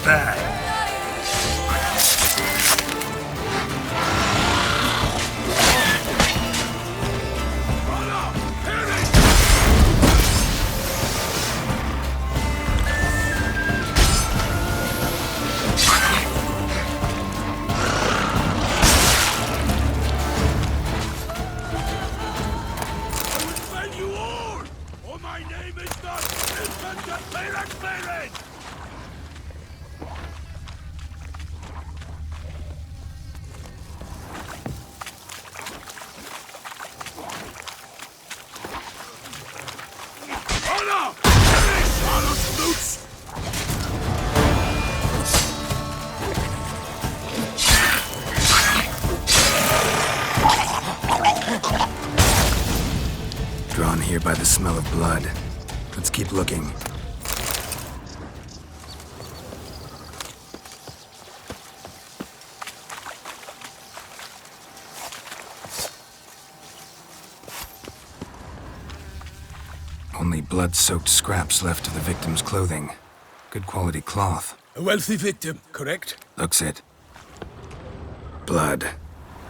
bad. Drawn here by the smell of blood. Let's keep looking. Only blood-soaked scraps left of the victim's clothing. Good quality cloth. A wealthy victim, correct? Looks it. Blood.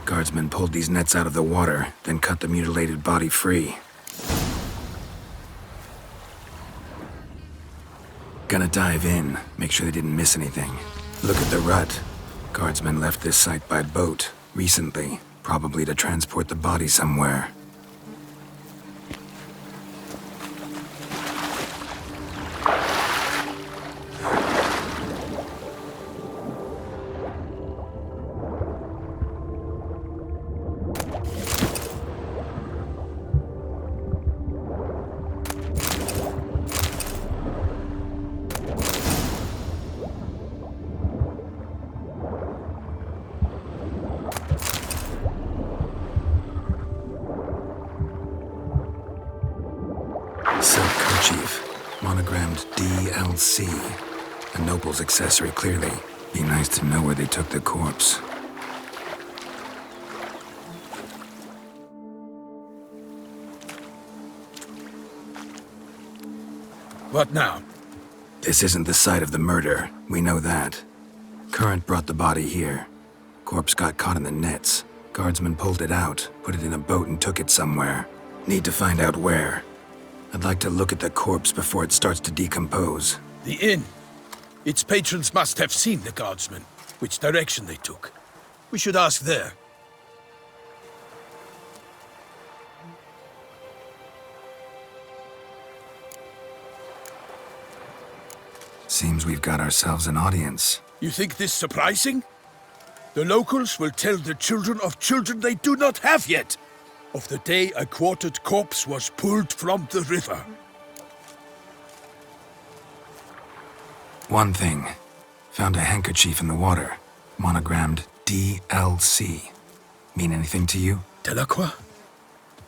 Guardsmen pulled these nets out of the water, then cut the mutilated body free. Gonna dive in, make sure they didn't miss anything. Look at the rut. Guardsmen left this site by boat, recently, probably to transport the body somewhere. Silk kerchief, monogrammed DLC. A noble's accessory, clearly. Be nice to know where they took the corpse. What now? This isn't the site of the murder. We know that. Current brought the body here. Corpse got caught in the nets. Guardsmen pulled it out, put it in a boat and took it somewhere. Need to find out where. I'd like to look at the corpse before it starts to decompose. The inn. Its patrons must have seen the guardsmen, which direction they took. We should ask there. Seems we've got ourselves an audience. You think this surprising? The locals will tell the children of children they do not have yet, of the day a quartered corpse was pulled from the river. One thing. Found a handkerchief in the water. Monogrammed DLC. Mean anything to you? Delacroix?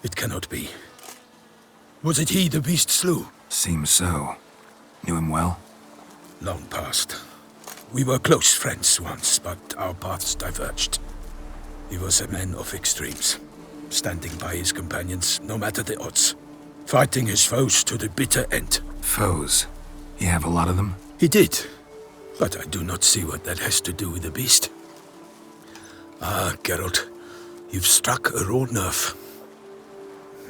It cannot be. Was it he the beast slew? Seems so. Knew him well? Long past. We were close friends once, but our paths diverged. He was a man of extremes, standing by his companions no matter the odds, fighting his foes to the bitter end. Foes? You have a lot of them? He did, but I do not see what that has to do with the beast. Ah, Geralt, you've struck a raw nerve.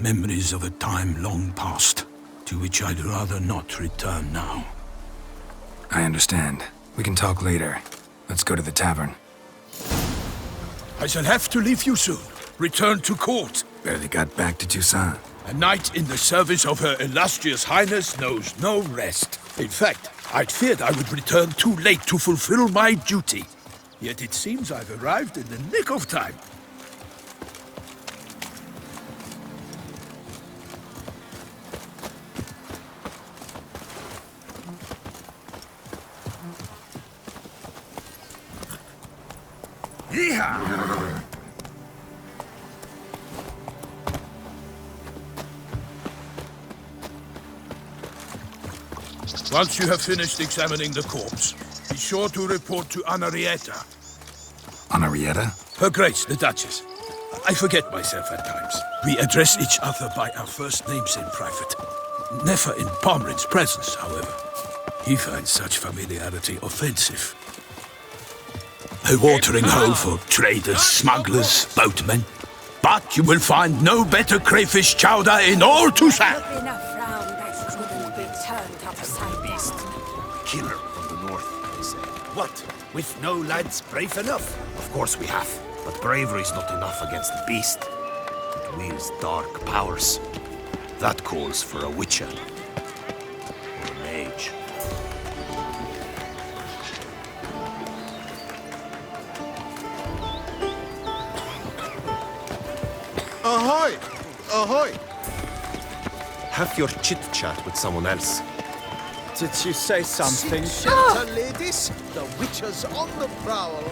Memories of a time long past, to which I'd rather not return now. I understand. We can talk later. Let's go to the tavern. I shall have to leave you soon. Return to court. Barely got back to Toussaint. A knight in the service of Her Illustrious Highness knows no rest. In fact, I'd feared I would return too late to fulfill my duty. Yet it seems I've arrived in the nick of time. Yeehaw! Once you have finished examining the corpse, be sure to report to Anarietta. Anarietta? Her Grace, the Duchess. I forget myself at times. We address each other by our first names in private. Never in Pomrin's presence, however. He finds such familiarity offensive. A watering hole for traders, smugglers, boatmen. But you will find no better crayfish chowder in all Toussaint. In a frown that shouldn't be turned upside Beast. down. Killer from the north, they say. What? With no lads brave enough? Of course we have, but bravery's not enough against the beast. It wields dark powers. That calls for a witcher. Or a mage. Ahoy! Ahoy! Have your chit-chat with someone else. Did you say something? Shelter, ladies! The witcher's on the prowl!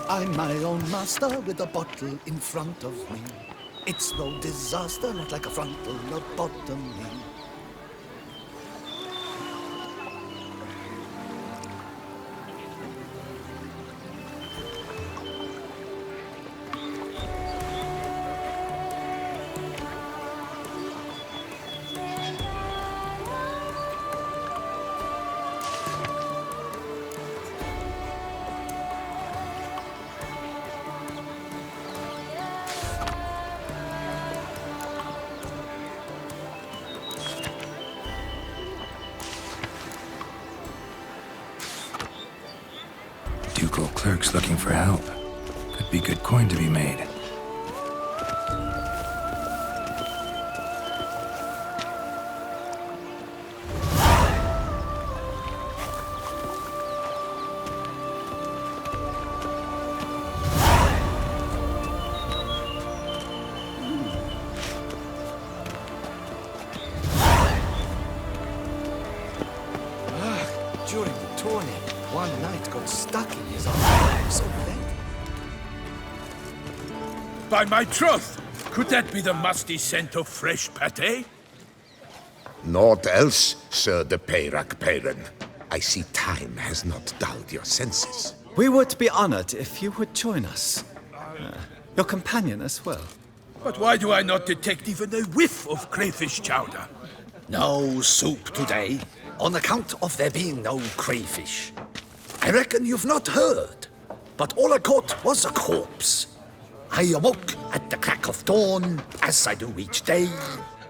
I'm my own master with a bottle in front of me. It's no disaster, not like a frontal lobotomy. Ducal clerks looking for help. Could be good coin to be made. During the tourney, one knight got stuck in his arm. So then, By my troth, could that be the musty scent of fresh pâté? Naught else, Sir de Peyrac Peyran. I see time has not dulled your senses. We would be honored if you would join us. Your companion as well. But why do I not detect even a whiff of crayfish chowder? no soup today, on account of there being no crayfish. I reckon you've not heard, but all I caught was a corpse. I awoke at the crack of dawn, as I do each day,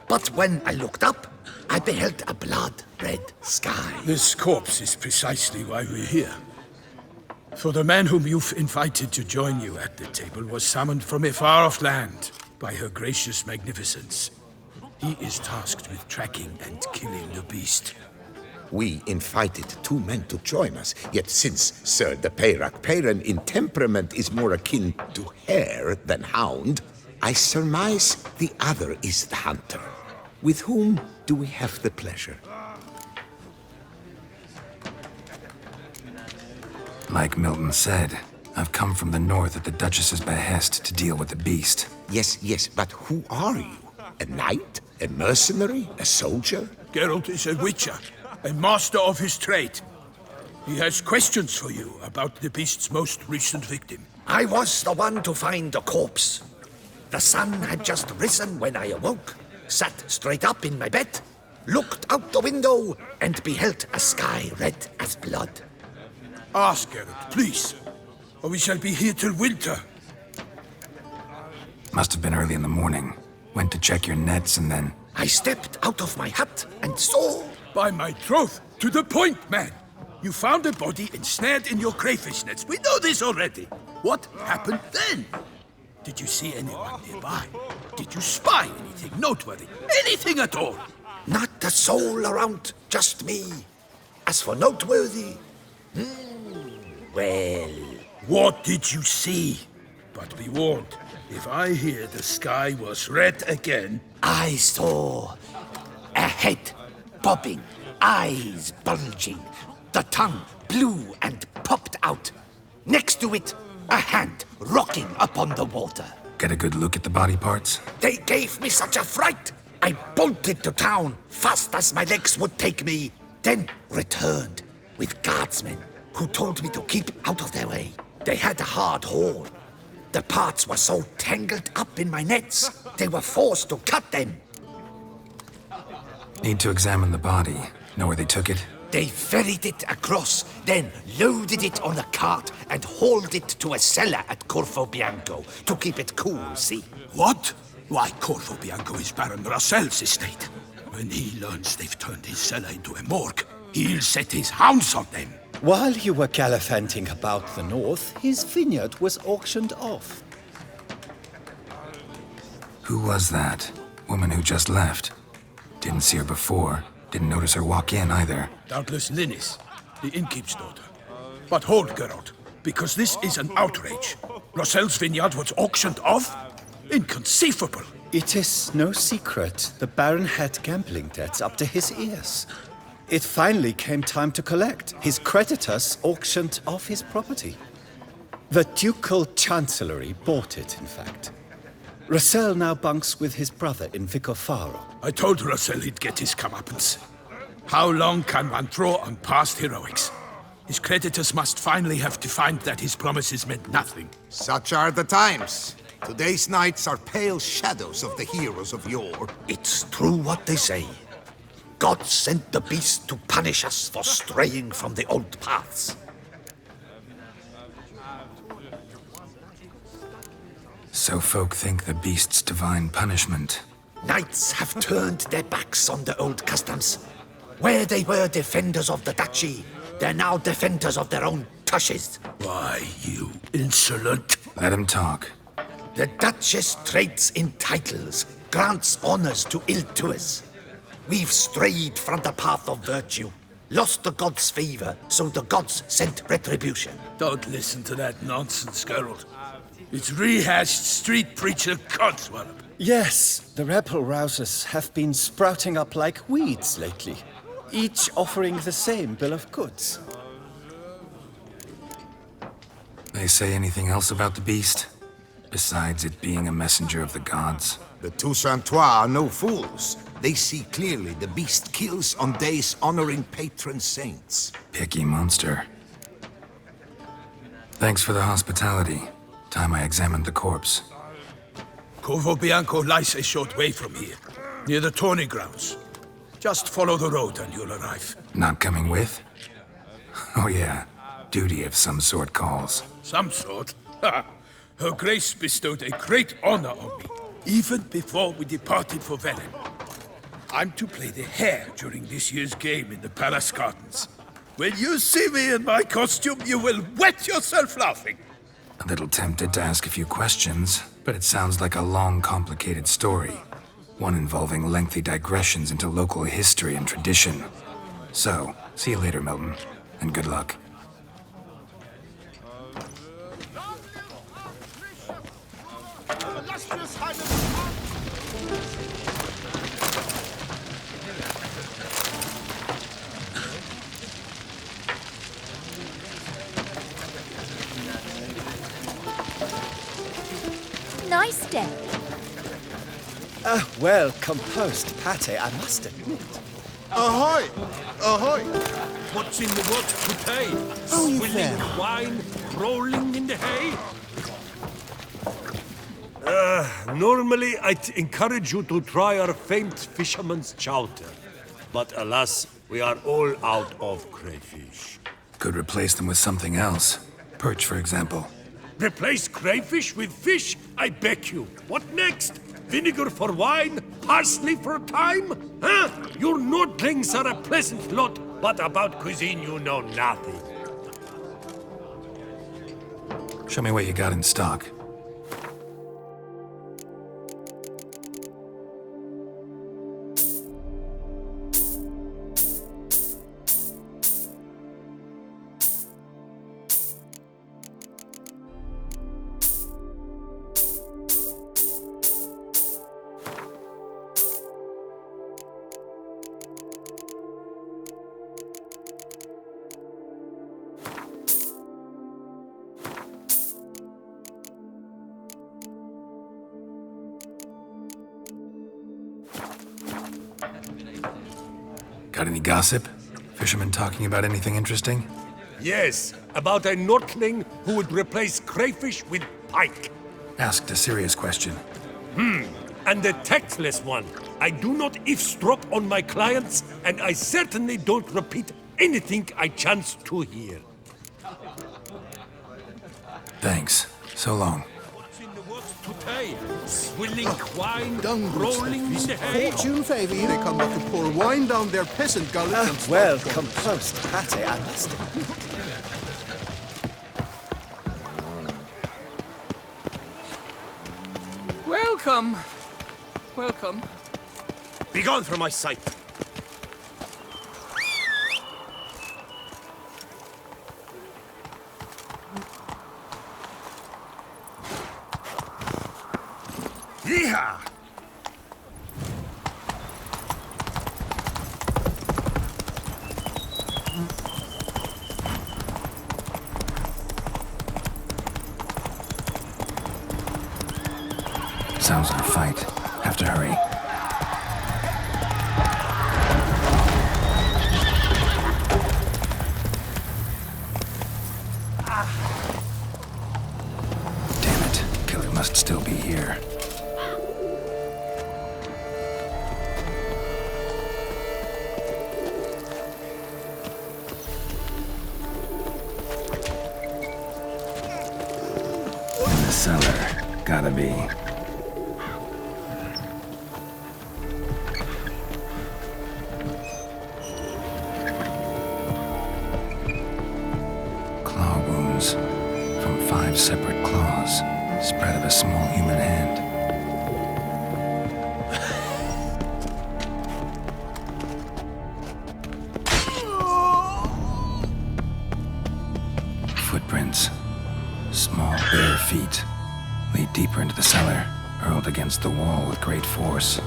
but when I looked up, I beheld a blood-red sky. This corpse is precisely why we're here. For the man whom you've invited to join you at the table was summoned from a far-off land by her gracious magnificence. He is tasked with tracking and killing the beast. We invited two men to join us, yet since Sir de Peyrac Peyran in temperament is more akin to hare than hound, I surmise the other is the hunter. With whom do we have the pleasure? Like Milton said, I've come from the north at the Duchess's behest to deal with the beast. Yes, but who are you? A knight? A mercenary? A soldier? Geralt is a witcher, a master of his trade. He has questions for you about the beast's most recent victim. I was the one to find the corpse. The sun had just risen when I awoke, sat straight up in my bed, looked out the window, and beheld a sky red as blood. Ask Geralt, please, or we shall be here till winter. Must have been early in the morning. Went to check your nets and then... I stepped out of my hut and saw... By my troth, to the point, man. You found a body ensnared in your crayfish nets. We know this already. What happened then? Did you see anyone nearby? Did you spy anything noteworthy? Anything at all? Not a soul around, just me. As for noteworthy... well... What did you see? But be warned, if I hear the sky was red again... I saw a head bobbing, eyes bulging, the tongue blue and popped out. Next to it, a hand rocking upon the water. Get a good look at the body parts? They gave me such a fright. I bolted to town fast as my legs would take me, then returned with guardsmen who told me to keep out of their way. They had a hard haul. The parts were so tangled up in my nets, they were forced to cut them. Need to examine the body. Know where they took it? They ferried it across, then loaded it on a cart and hauled it to a cellar at Corvo Bianco to keep it cool, see? What? Why, Corvo Bianco is Baron Rossel's estate. When he learns they've turned his cellar into a morgue, he'll set his hounds on them. While you were gallivanting about the north, his vineyard was auctioned off. Who was that? Woman who just left. Didn't see her before. Didn't notice her walk in either. Doubtless Linnis, the innkeep's daughter. But hold, Geralt, because this is an outrage. Rossel's vineyard was auctioned off? Inconceivable. It is no secret the Baron had gambling debts up to his ears. It finally came time to collect. His creditors auctioned off his property. The Ducal Chancellery bought it, in fact. Rossel now bunks with his brother in Vicofaro. I told Rossel he'd get his comeuppance. How long can one draw on past heroics? His creditors must finally have defined that his promises meant nothing. Such are the times. Today's knights are pale shadows of the heroes of yore. It's true what they say. God sent the beast to punish us for straying from the old paths. So folk think the beast's divine punishment. Knights have turned their backs on the old customs. Where they were defenders of the duchy, they're now defenders of their own tushes. Why, you insolent... Let him talk. The Duchess trades in titles, grants honors to ill-doers. We've strayed from the path of virtue, lost the gods' favor, so the gods sent retribution. Don't listen to that nonsense, Geralt. It's rehashed street preacher codswallop. Yes, the rebel rousers have been sprouting up like weeds lately, each offering the same bill of goods. They say anything else about the beast? Besides it being a messenger of the gods? The Toussaintois are no fools. They see clearly the beast kills on days honoring patron saints. Picky monster. Thanks for the hospitality. Time I examined the corpse. Corvo Bianco lies a short way from here, near the tourney grounds. Just follow the road and you'll arrive. Not coming with? Oh yeah, duty of some sort calls. Some sort? Her Grace bestowed a great honor on me, even before we departed for Velen. I'm to play the hare during this year's game in the palace gardens. When you see me in my costume, you will wet yourself laughing. A little tempted to ask a few questions, but it sounds like a long, complicated story. One involving lengthy digressions into local history and tradition. So, see you later, Milton, and good luck. Nice day. A well-composed pate, I must admit. Ahoy! Ahoy! What's in the what today? Oh, you Swilling there. wine, rolling in the hay? Normally I'd encourage you to try our famed fisherman's chowder. But alas, we are all out of crayfish. Could replace them with something else. Perch, for example. Replace crayfish with fish? I beg you. What next? Vinegar for wine? Parsley for thyme? Huh? Your Nordlings are a pleasant lot, but about cuisine you know nothing. Show me what you got in stock. Got any gossip? Fishermen talking about anything interesting? Yes, about a Nordling who would replace crayfish with pike. Asked a serious question. And the tactless one. I do not eavesdrop on my clients, and I certainly don't repeat anything I chance to hear. Thanks. So long. What's in the works today? Swilling wine, Dung rolling in the hay. Fortune favour you, they come back to pour wine down their peasant gullets and Well, start- compost, Pate, I must. Welcome. Welcome. Begone from my sight! Yeehaw! Sounds like a fight. Have to hurry. Damn it. Killer must still be here. In the cellar. Gotta be. Claw wounds from 5 separate claws, spread of a small human hand. Footprints, small bare feet, lead deeper into the cellar, hurled against the wall with great force.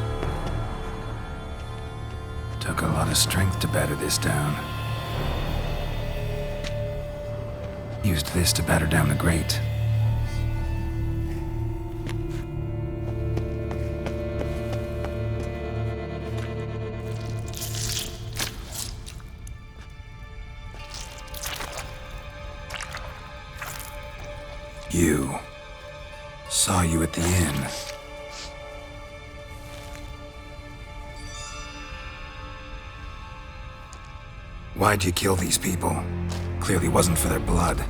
Took a lot of strength to batter this down. Used this to batter down the grate. You. Saw you at the inn. Why'd you kill these people? Clearly wasn't for their blood.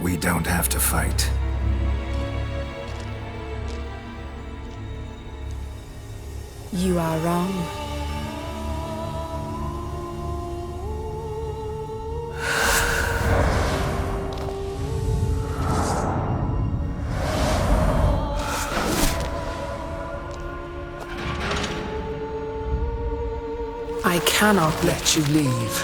We don't have to fight. You are wrong. I cannot let you leave.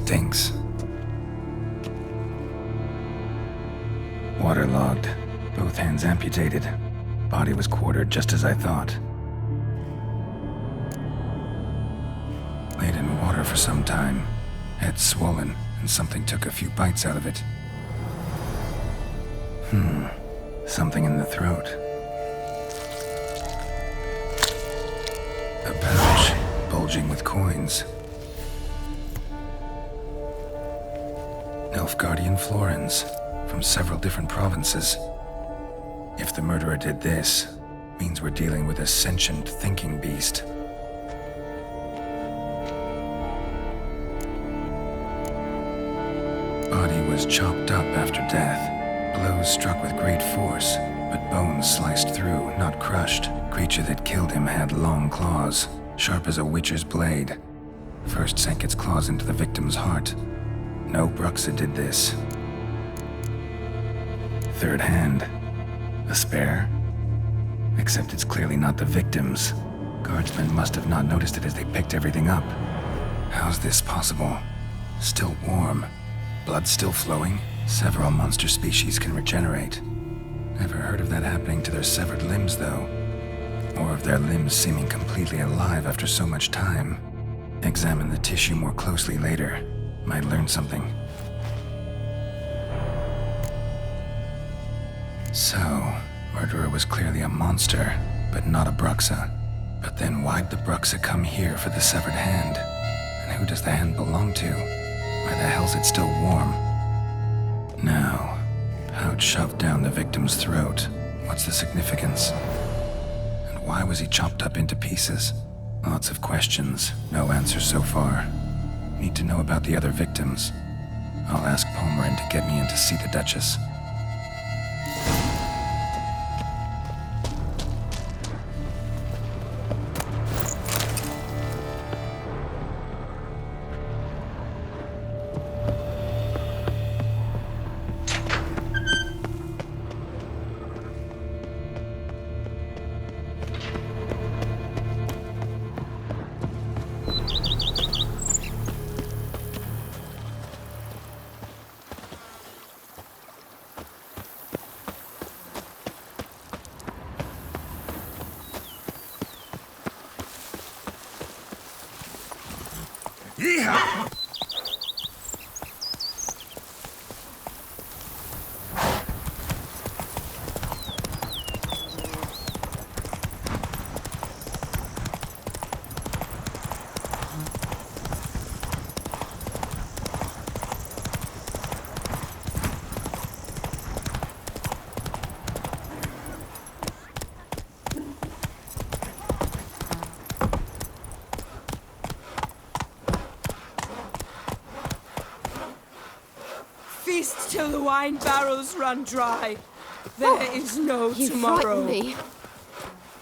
stinks. Waterlogged. Both hands amputated. Body was quartered just as I thought. Laid in water for some time. Head swollen, and something took a few bites out of it. Something in the throat. A pouch, bulging with coins. Nilfgaardian florins, from several different provinces. If the murderer did this, means we're dealing with a sentient thinking beast. Body was chopped up after death. Blows struck with great force, but bones sliced through, not crushed. Creature that killed him had long claws, sharp as a witcher's blade. First sank its claws into the victim's heart. No Bruxa did this. Third hand. A spare? Except it's clearly not the victim's. Guardsmen must have not noticed it as they picked everything up. How's this possible? Still warm. Blood still flowing? Several monster species can regenerate. Never heard of that happening to their severed limbs, though. Or of their limbs seeming completely alive after so much time. Examine the tissue more closely later. Might learn something. So, murderer was clearly a monster, but not a Bruxa. But then why'd the Bruxa come here for the severed hand? And who does the hand belong to? Why the hell's it still warm? Now, pouch shoved down the victim's throat. What's the significance? And why was he chopped up into pieces? Lots of questions, no answers so far. Need to know about the other victims. I'll ask Palmerin to get me in to see the Duchess. Yeehaw! Feast till the wine barrels run dry. There is no You tomorrow. frighten me.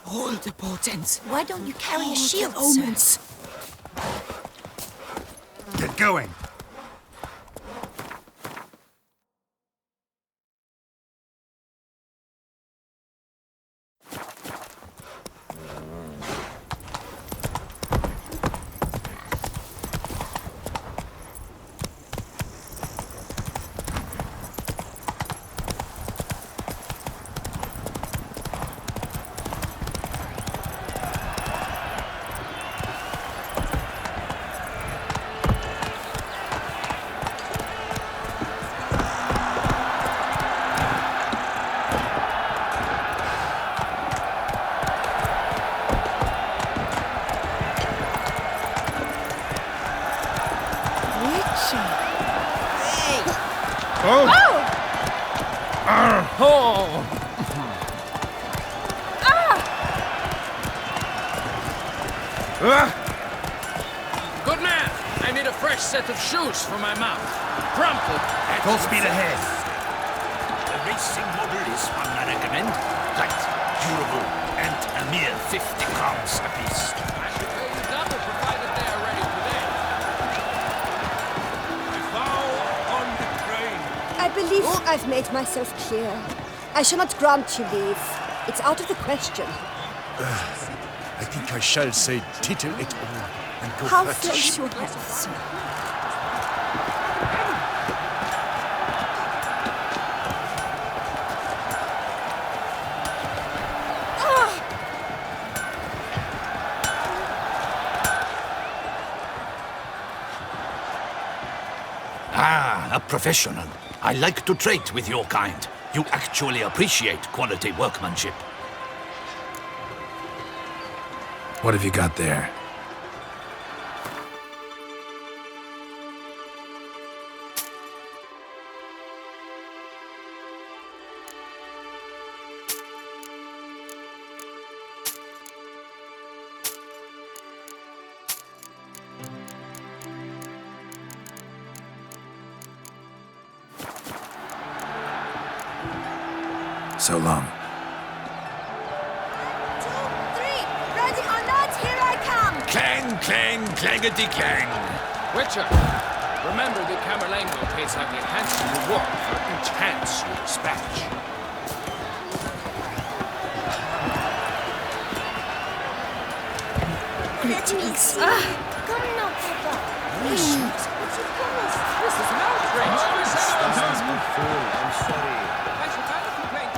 All the portents. Why don't you carry all a shield, the sir? omens. Get going. Good man! I need a fresh set of shoes for my mount. Crumpled. Full speed ahead. The racing model is one I recommend. Light, durable, and a mere 50 crowns apiece. I should pay you double provided they are ready today. Vow on the train. I believe I've made myself clear. I shall not grant you leave. It's out of the question. I think I shall say tittle it all and go How fetch. flows your health, sir? Ah, a professional. I like to trade with your kind. You actually appreciate quality workmanship. What have you got there? So long. 2, 3, ready or not, here I come! Clang, clang, clangety clang. Witcher, remember that Camerlengo pays out a handsome reward for each hands you dispatch. Greetings. Come now, Papa. This is an outrage. I'm sorry. I should have a complaint.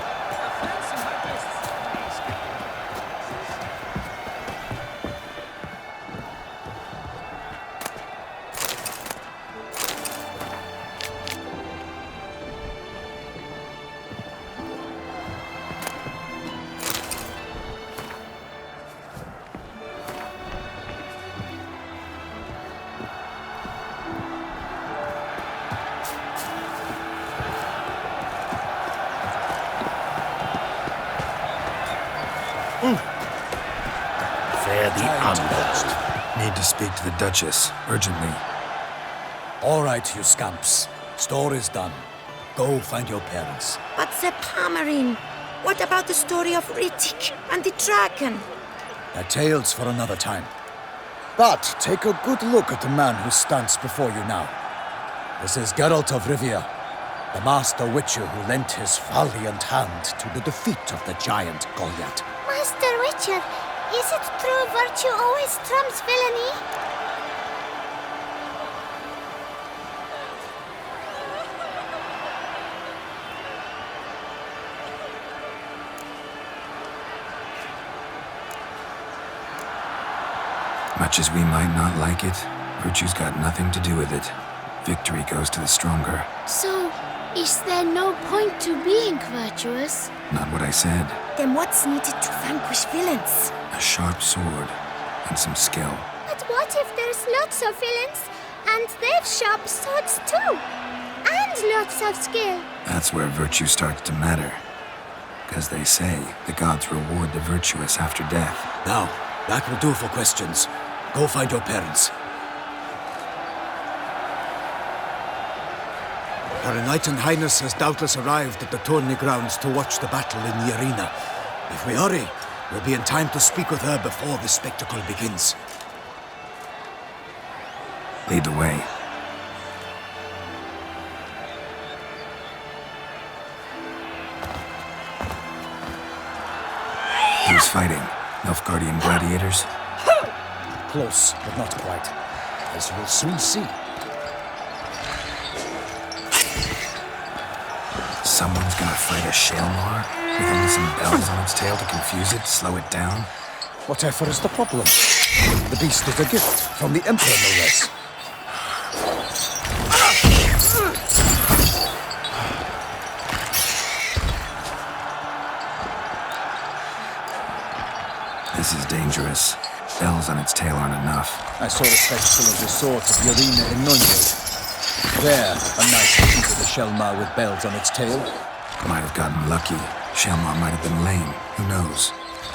Offense in my best. Fare thee unlost. Need to speak to the Duchess, urgently. All right, you scamps. Store is done. Go find your parents. But the Pamarin, what about the story of Rittik and the dragon? They're tales for another time. But take a good look at the man who stands before you now. This is Geralt of Rivia, the master witcher who lent his valiant hand to the defeat of the giant Goliath. Master Witcher, is it true virtue always trumps villainy? Much as we might not like it, virtue's got nothing to do with it. Victory goes to the stronger. So, is there no point to being virtuous? Not what I said. Then what's needed to vanquish villains? A sharp sword and some skill. But what if there's lots of villains and they've sharp swords too? And lots of skill? That's where virtue starts to matter. Because they say the gods reward the virtuous after death. Now, that will do for questions. Go find your parents. Her Enlightened Highness has doubtless arrived at the tourney grounds to watch the battle in the arena. If we hurry, we'll be in time to speak with her before the spectacle begins. Lead the way. Who's fighting? Nilfgaardian gladiators? Close, but not quite. As you will soon see. Someone's gonna fight a Shalmar? With only some bells on its tail to confuse it, slow it down? Whatever is the problem? The beast is a gift from the Emperor, no less. This is dangerous. Bells on its tail aren't enough. I saw a spectacle of the swords of the arena in Nuremberg. There, a knight defeated a Shalmar with bells on its tail. Might have gotten lucky. Shalmar might have been lame. Who knows?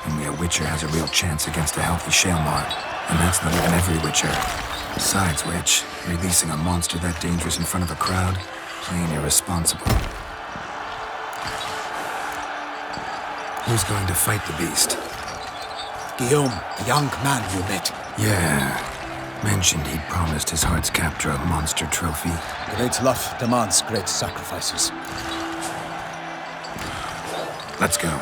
Only a Witcher has a real chance against a healthy Shalmar. And that's not even every Witcher. Besides which, releasing a monster that dangerous in front of a crowd, plain irresponsible. Who's going to fight the beast? Guillaume, the young man you met. Yeah. Mentioned he'd promised his heart's captor a monster trophy. Great love demands great sacrifices. Let's go.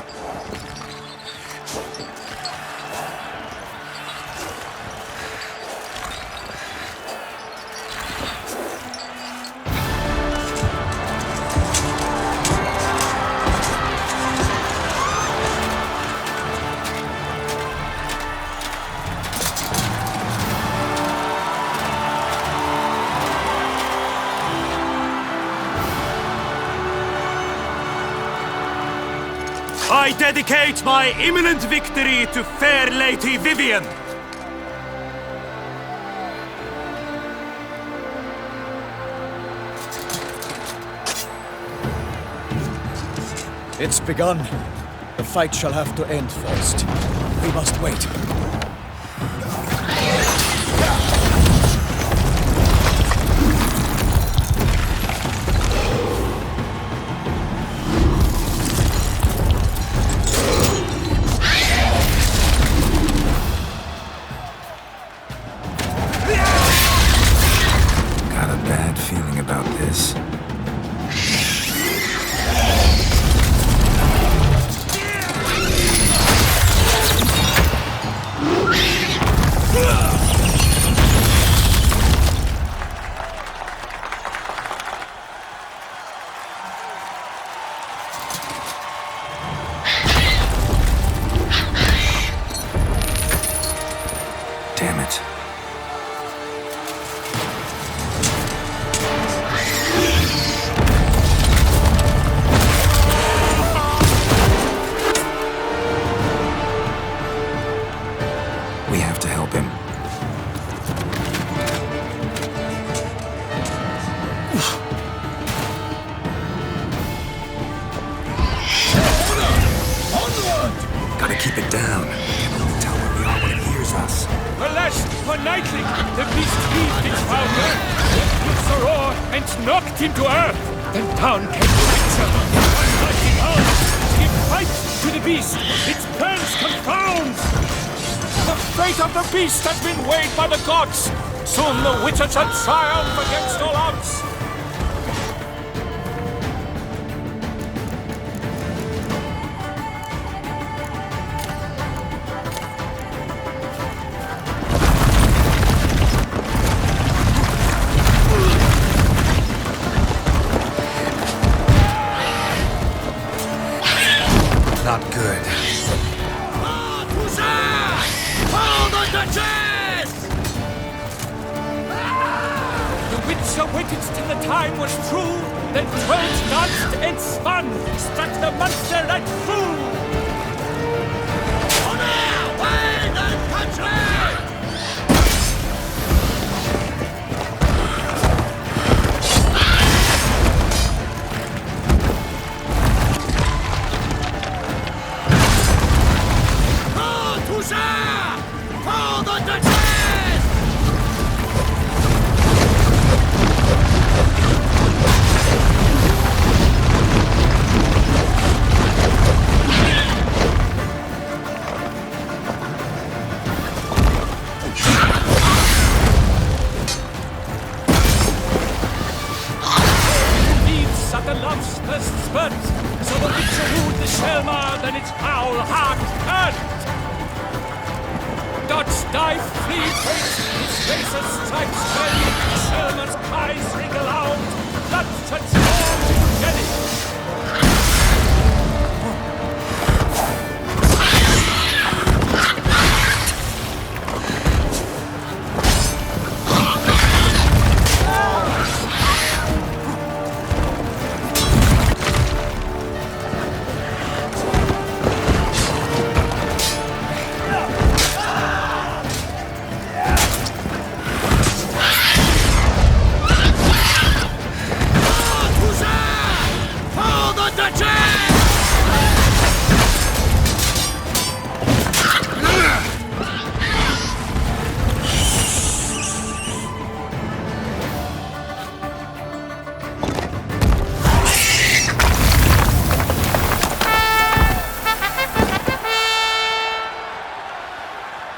I dedicate my imminent victory to fair Lady Vivian. It's begun. The fight shall have to end first. We must wait. Got a bad feeling about this. Damn it. We have to help him. Gotta keep it down. Can't really tell where we are when it hears us. Alas, for Nightling, the beast heaved its founder, with the roar, and knocked him to earth. Then down came the Witcher. Lightning out, he fights to the beast, its plans confounds. The fate of the beast has been weighed by the gods. Soon the Witcher shall triumph against all odds. Not good. The Witcher waited till the time was true, then twirled, danced, and spun, struck the monster right through. Honor, wine, and country! The love's first spurt, so the Witcher wooed the Selma, then its foul heart hurt. Dodge, dive, flee, face, his razor's stripes fell, Selma's eyes wrinkle out, blood transformed to jelly.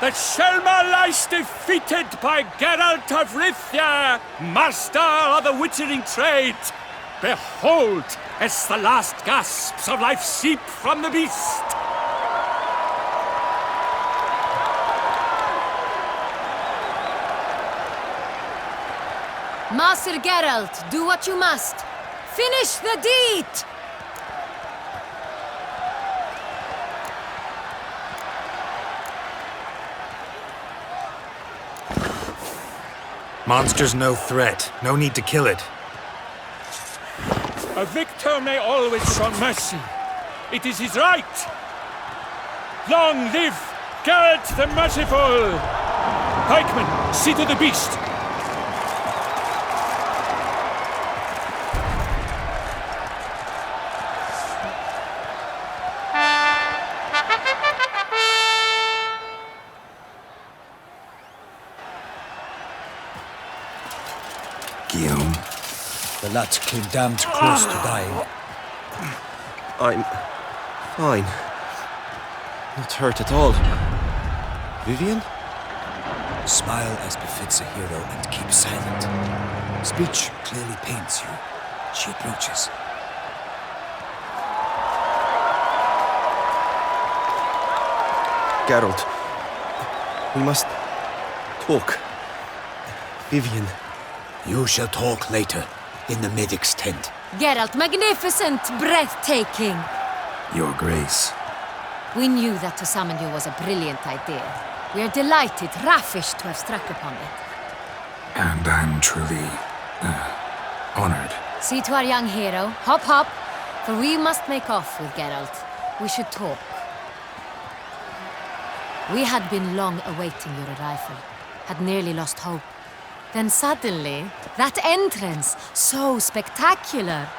The Selma lies defeated by Geralt of Rivia, master of the witchering trade. Behold, as the last gasps of life seep from the beast. Master Geralt, do what you must. Finish the deed! Monster's no threat. No need to kill it. A victor may always show mercy, It is his right! Long live Geralt the Merciful! Pikemen, see to the beast! Guillaume? The lad came damned close to dying. I'm fine. Not hurt at all. Vivian? Smile as befits a hero and keep silent. Speech clearly pains you. She approaches. Geralt. We must talk. Vivian. You shall talk later, in the medic's tent. Geralt, magnificent, breathtaking. Your Grace. We knew that to summon you was a brilliant idea. We are delighted, ravished to have struck upon it. And I'm truly, honored. See to our young hero. Hop, hop. For we must make off with Geralt. We should talk. We had been long awaiting your arrival. Had nearly lost hope. Then suddenly, that entrance, so spectacular.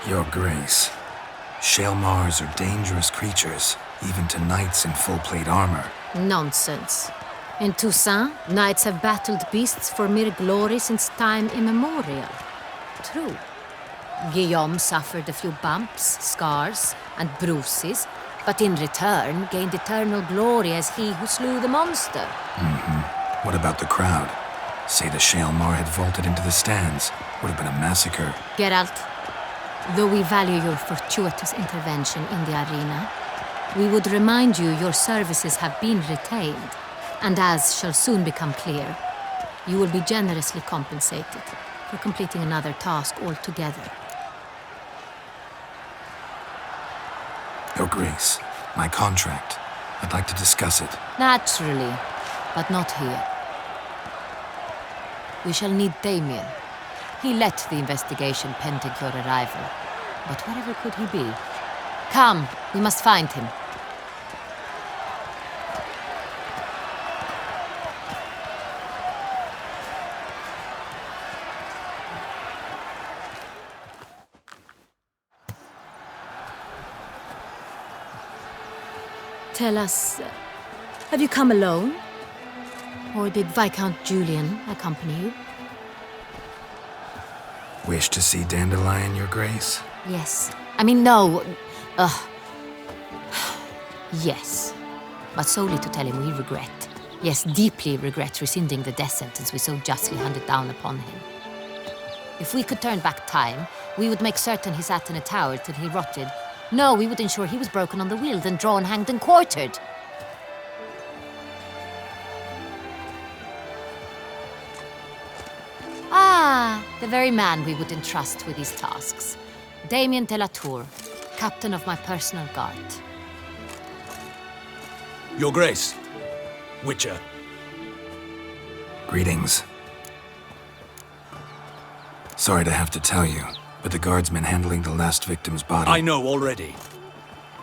Your Grace. Shaelmars are dangerous creatures, even to knights in full-plate armor. Nonsense. In Toussaint, knights have battled beasts for mere glory since time immemorial. True. Guillaume suffered a few bumps, scars, and bruises, but in return gained eternal glory as he who slew the monster. What about the crowd? Say the Shaelmar had vaulted into the stands. Would have been a massacre. Geralt, though we value your fortuitous intervention in the arena, we would remind you your services have been retained, and as shall soon become clear, you will be generously compensated for completing another task altogether. Your Grace, my contract. I'd like to discuss it. Naturally, but not here. We shall need Damien. He let the investigation pending your arrival. But wherever could he be? Come, we must find him. Tell us, have you come alone? Or did Viscount Julian accompany you? Wish to see Dandelion, Your Grace? Yes. I mean, no. Yes. But solely to tell him we regret. Yes, deeply regret rescinding the death sentence we so justly handed down upon him. If we could turn back time, we would make certain he sat in a tower till he rotted. No, we would ensure he was broken on the wheel, then drawn, hanged, and quartered. Ah, the very man we would entrust with these tasks. Damien de la Tour, captain of my personal guard. Your Grace. Witcher. Greetings. Sorry to have to tell you, but the guardsman handling the last victim's body... I know already.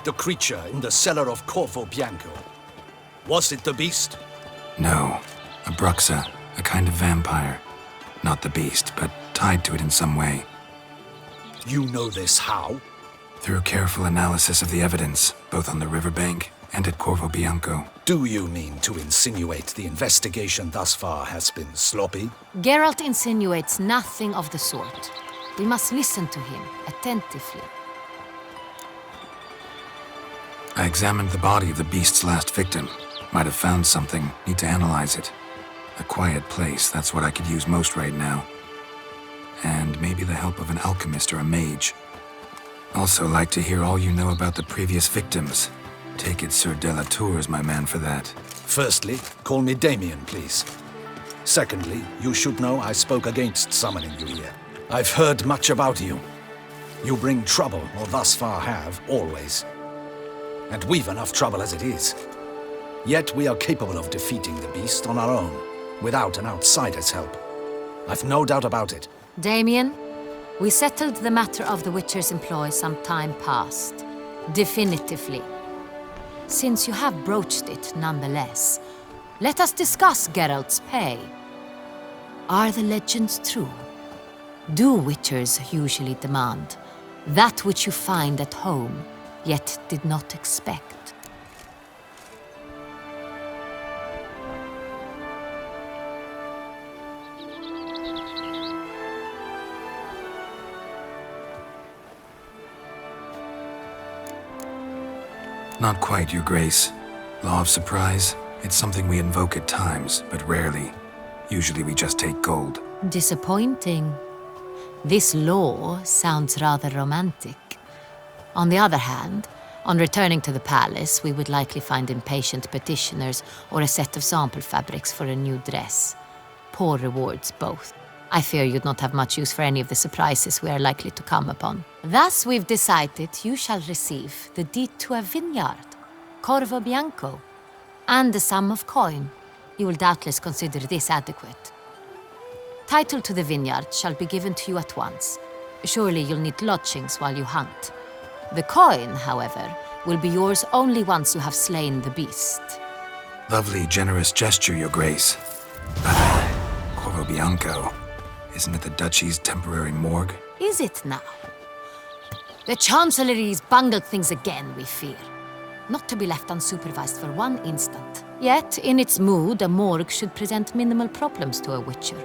The creature in the cellar of Corvo Bianco. Was it the beast? No. A Bruxa, a kind of vampire. Not the beast, but tied to it in some way. You know this how? Through careful analysis of the evidence, both on the riverbank and at Corvo Bianco. Do you mean to insinuate the investigation thus far has been sloppy? Geralt insinuates nothing of the sort. We must listen to him attentively. I examined the body of the beast's last victim. Might have found something. Need to analyze it. A quiet place, that's what I could use most right now. And maybe the help of an alchemist or a mage. Also like to hear all you know about the previous victims. Take it Sir de la Tour is my man for that. Firstly, call me Damien, please. Secondly, you should know I spoke against summoning you here. I've heard much about you. You bring trouble, or thus far have, always. And we've enough trouble as it is. Yet we are capable of defeating the beast on our own. without an outsider's help. I've no doubt about it. Damien, we settled the matter of the Witcher's employ some time past. Definitively. Since you have broached it nonetheless, let us discuss Geralt's pay. Are the legends true? Do Witchers usually demand that which you find at home, yet did not expect? Not quite, Your Grace. Law of surprise, it's something we invoke at times, but rarely. Usually we just take gold. Disappointing. This law sounds rather romantic. On the other hand, on returning to the palace, we would likely find impatient petitioners or a set of sample fabrics for a new dress. Poor rewards both. I fear you'd not have much use for any of the surprises we are likely to come upon. Thus, we've decided you shall receive the deed to a vineyard, Corvo Bianco, and the sum of coin. You will doubtless consider this adequate. Title to the vineyard shall be given to you at once. Surely you'll need lodgings while you hunt. The coin, however, will be yours only once you have slain the beast. Lovely, generous gesture, Your Grace. Corvo Bianco. Isn't it the Duchy's temporary morgue? Is it now? The Chancellery's bungled things again, we fear. Not to be left unsupervised for one instant. Yet, in its mood, a morgue should present minimal problems to a Witcher.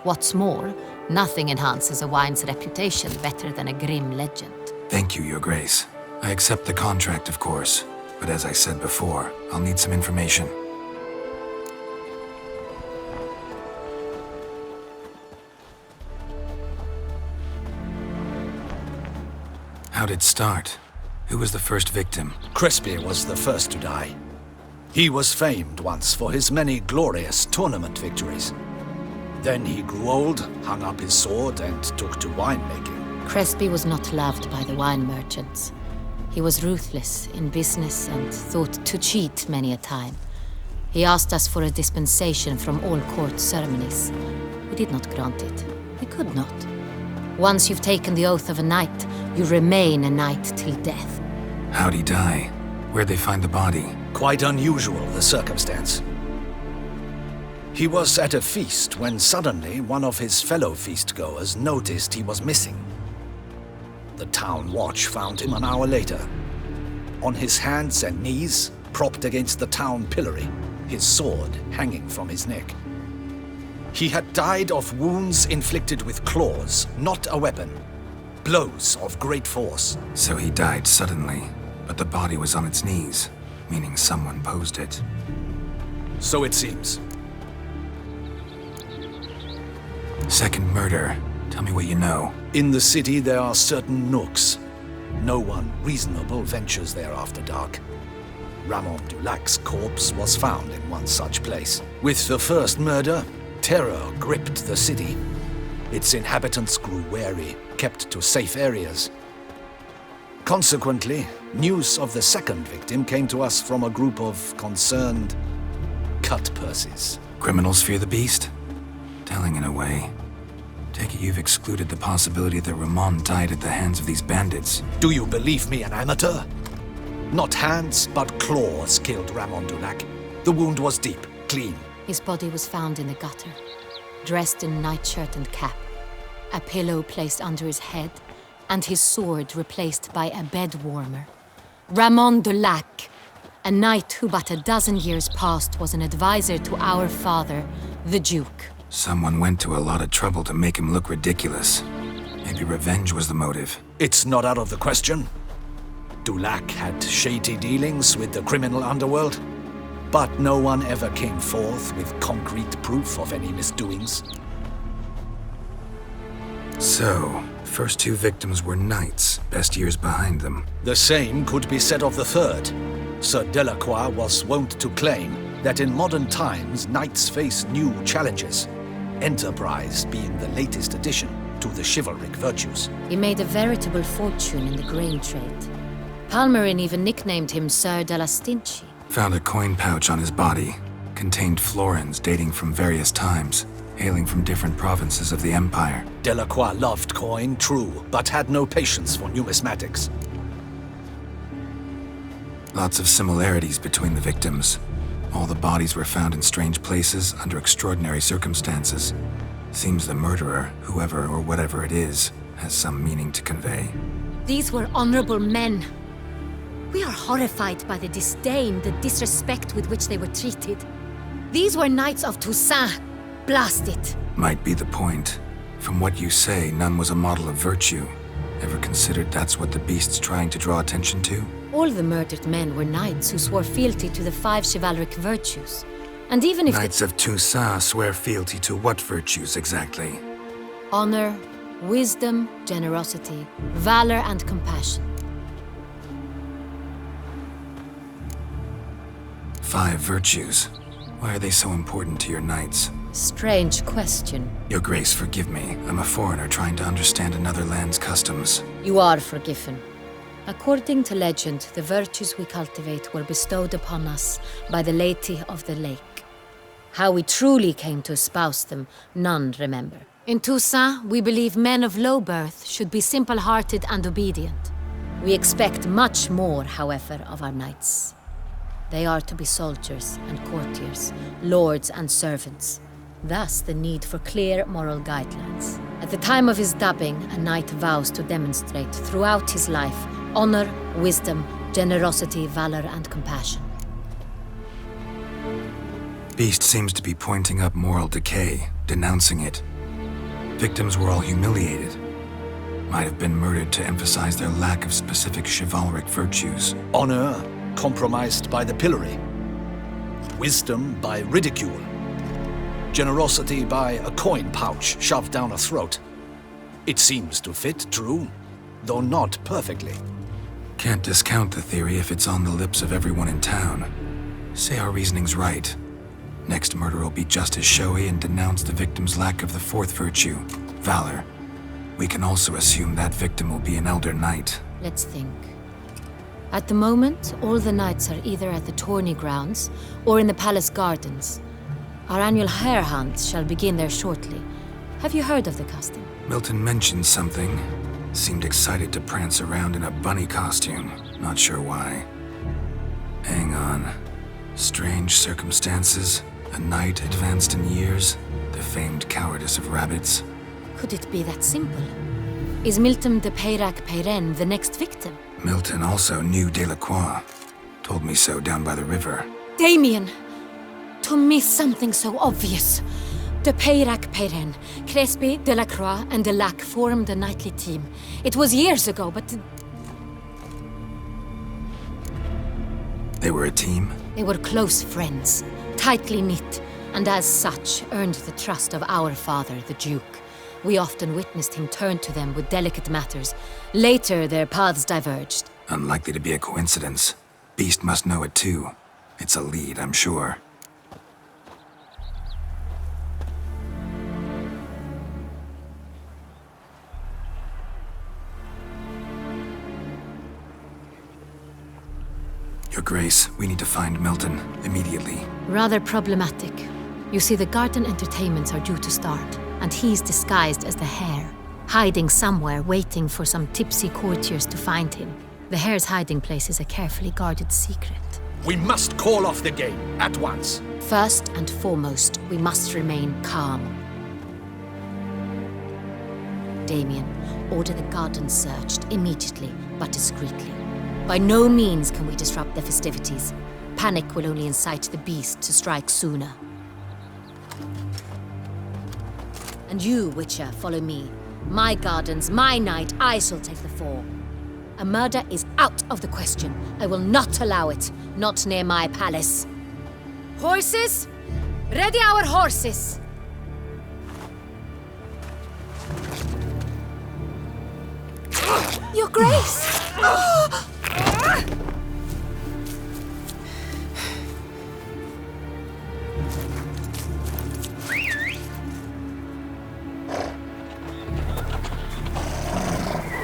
What's more, nothing enhances a wine's reputation better than a grim legend. Thank you, Your Grace. I accept the contract, of course. But as I said before, I'll need some information. How'd it start? Who was the first victim? Crespi was the first to die. He was famed once for his many glorious tournament victories. Then he grew old, hung up his sword, and took to winemaking. Crespi was not loved by the wine merchants. He was ruthless in business and thought to cheat many a time. He asked us for a dispensation from all court ceremonies. We did not grant it. We could not. Once you've taken the oath of a knight, you remain a knight till death. How'd he die? Where'd they find the body? Quite unusual, the circumstance. He was at a feast when suddenly one of his fellow feastgoers noticed he was missing. The town watch found him an hour later. On his hands and knees, propped against the town pillory, his sword hanging from his neck. He had died of wounds inflicted with claws, not a weapon. Blows of great force. So he died suddenly, but the body was on its knees, meaning someone posed it. So it seems. Second murder. Tell me what you know. In the city there are certain nooks. No one reasonable ventures there after dark. Ramon Dulac's corpse was found in one such place. With the first murder, terror gripped the city. Its inhabitants grew wary, kept to safe areas. Consequently, news of the second victim came to us from a group of concerned cut-purses. Criminals fear the beast? Telling in a way. Take it you've excluded the possibility that Ramon died at the hands of these bandits. Do you believe me an amateur? Not hands, but claws killed Ramon Dulac. The wound was deep, clean. His body was found in the gutter, dressed in nightshirt and cap, a pillow placed under his head, and his sword replaced by a bed warmer. Ramon Dulac, a knight who but a dozen years past was an advisor to our father, the Duke. Someone went to a lot of trouble to make him look ridiculous. Maybe revenge was the motive. It's not out of the question. Dulac had shady dealings with the criminal underworld, but no one ever came forth with concrete proof of any misdoings. So, first two victims were knights, best years behind them. The same could be said of the third. Sir Delacroix was wont to claim that in modern times, knights face new challenges, enterprise being the latest addition to the chivalric virtues. He made a veritable fortune in the grain trade. Palmerin even nicknamed him Sir de la Stinchi. Found a coin pouch on his body. Contained florins dating from various times, hailing from different provinces of the Empire. Delacroix loved coin, true, but had no patience for numismatics. Lots of similarities between the victims. All the bodies were found in strange places under extraordinary circumstances. Seems the murderer, whoever or whatever it is, has some meaning to convey. These were honorable men. We are horrified by the disdain, the disrespect with which they were treated. These were knights of Toussaint. Blast it. Might be the point. From what you say, none was a model of virtue. Ever considered that's what the beast's trying to draw attention to? All the murdered men were knights who swore fealty to the 5 chivalric virtues. And even if Knights of Toussaint swear fealty to what virtues exactly? honor, wisdom, generosity, valor, and compassion. 5 virtues. Why are they so important to your knights? Strange question. Your Grace, forgive me. I'm a foreigner trying to understand another land's customs. You are forgiven. According to legend, the virtues we cultivate were bestowed upon us by the Lady of the Lake. How we truly came to espouse them, none remember. In Toussaint, we believe men of low birth should be simple-hearted and obedient. We expect much more, however, of our knights. They are to be soldiers and courtiers, lords and servants. Thus, the need for clear moral guidelines. At the time of his dubbing, a knight vows to demonstrate throughout his life honor, wisdom, generosity, valor, and compassion. Beast seems to be pointing up moral decay, denouncing it. Victims were all humiliated. Might have been murdered to emphasize their lack of specific chivalric virtues. Honor compromised by the pillory. Wisdom by ridicule. Generosity by a coin pouch shoved down a throat. It seems to fit, true, though not perfectly. Can't discount the theory if it's on the lips of everyone in town. Say our reasoning's right. Next murder will be just as showy and denounce the victim's lack of the 4th virtue, valor. We can also assume that victim will be an elder knight. Let's think. At the moment, all the knights are either at the tourney grounds or in the palace gardens. Our annual hare hunt shall begin there shortly. Have you heard of the custom? Milton mentioned something. Seemed excited to prance around in a bunny costume. Not sure why. Hang on. Strange circumstances. A knight advanced in years. The famed cowardice of rabbits. Could it be that simple? Is Milton de Peyrac-Peyren the next victim? Milton also knew Delacroix. Told me so down by the river. Damien! To miss something so obvious. De Peyrac-Peyren, Crespi, Delacroix, and Delac formed a knightly team. It was years ago, but... They were a team? They were close friends, tightly knit, and as such earned the trust of our father, the Duke. We often witnessed him turn to them with delicate matters. Later, their paths diverged. Unlikely to be a coincidence. Beast must know it too. It's a lead, I'm sure. Your Grace, we need to find Milton, immediately. Rather problematic. You see, the garden entertainments are due to start, and he's disguised as the hare, hiding somewhere, waiting for some tipsy courtiers to find him. The hare's hiding place is a carefully guarded secret. We must call off the game, at once. First and foremost, we must remain calm. Damien, order the garden searched immediately, but discreetly. By no means can we disrupt the festivities. Panic will only incite the beast to strike sooner. And you, Witcher, follow me. My gardens, my night, I shall take the fall. A murder is out of the question. I will not allow it. Not near my palace. Horses? Ready our horses! Your Grace!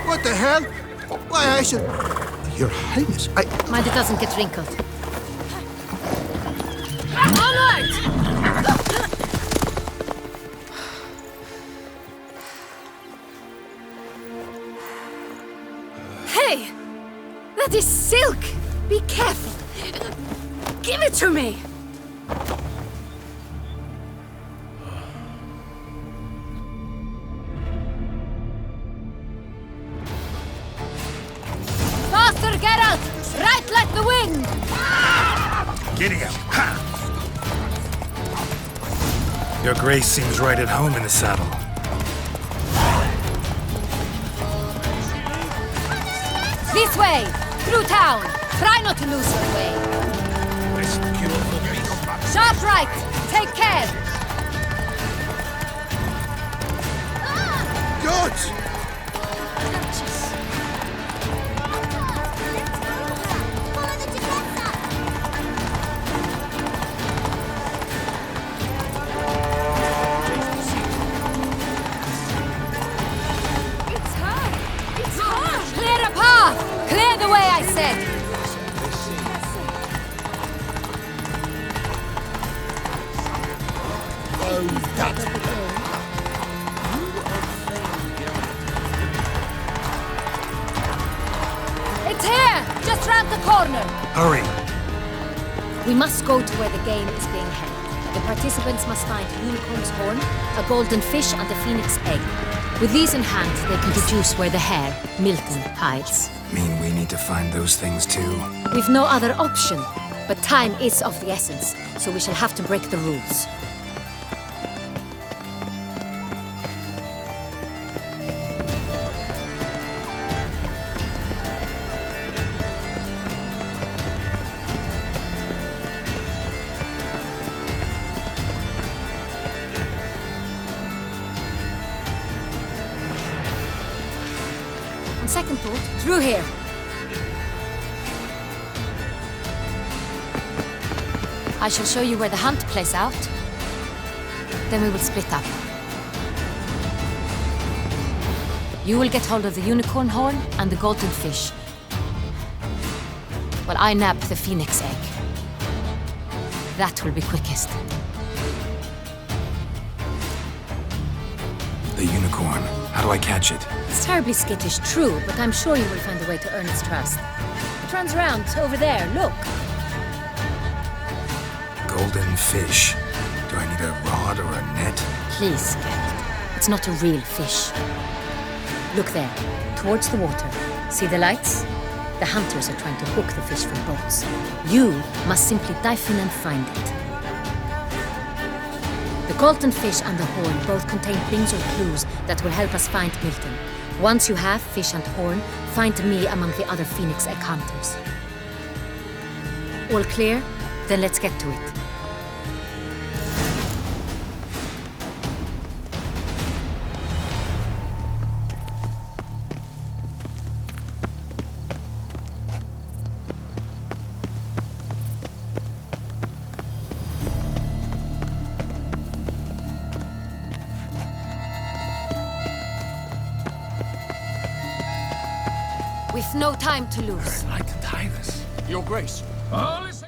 What the hell? Why, I should... Your Highness, Mind it doesn't get wrinkled. Onward! Hey! That is silk! Be careful! Give it to me! Faster, Geralt! Right like the wind! Gideon! Ha! Your grace seems right at home in the saddle. This way! Through town! Try not to lose your way! Sharp right! Take care! Good! It's hard! It's hard! Clear a path! Clear the way, I said! It's here! Just round the corner! Hurry! We must go to where the game is being held. The participants must find a unicorn's horn, a golden fish, and a phoenix egg. With these in hand, they can deduce where the hare, Milton, hides. Mean we need to find those things too? We've no other option, but time is of the essence, so we shall have to break the rules. On second thought, through here. I shall show you where the hunt plays out. Then we will split up. You will get hold of the unicorn horn and the golden fish, while I nab the phoenix egg. That will be quickest. The unicorn. How do I catch it? It's terribly skittish, true, but I'm sure you will find a way to earn its trust. It runs around over there, look. Golden fish. Do I need a rod or a net? Please, Geralt. It's not a real fish. Look there, towards the water. See the lights? The hunters are trying to hook the fish from boats. You must simply dive in and find it. The golden fish and the horn both contain things or clues that will help us find Milton. Once you have fish and horn, find me among the other phoenix egg hunters. All clear? Then let's get to it. We've no time to lose. Like Tyrus. Your Grace. All is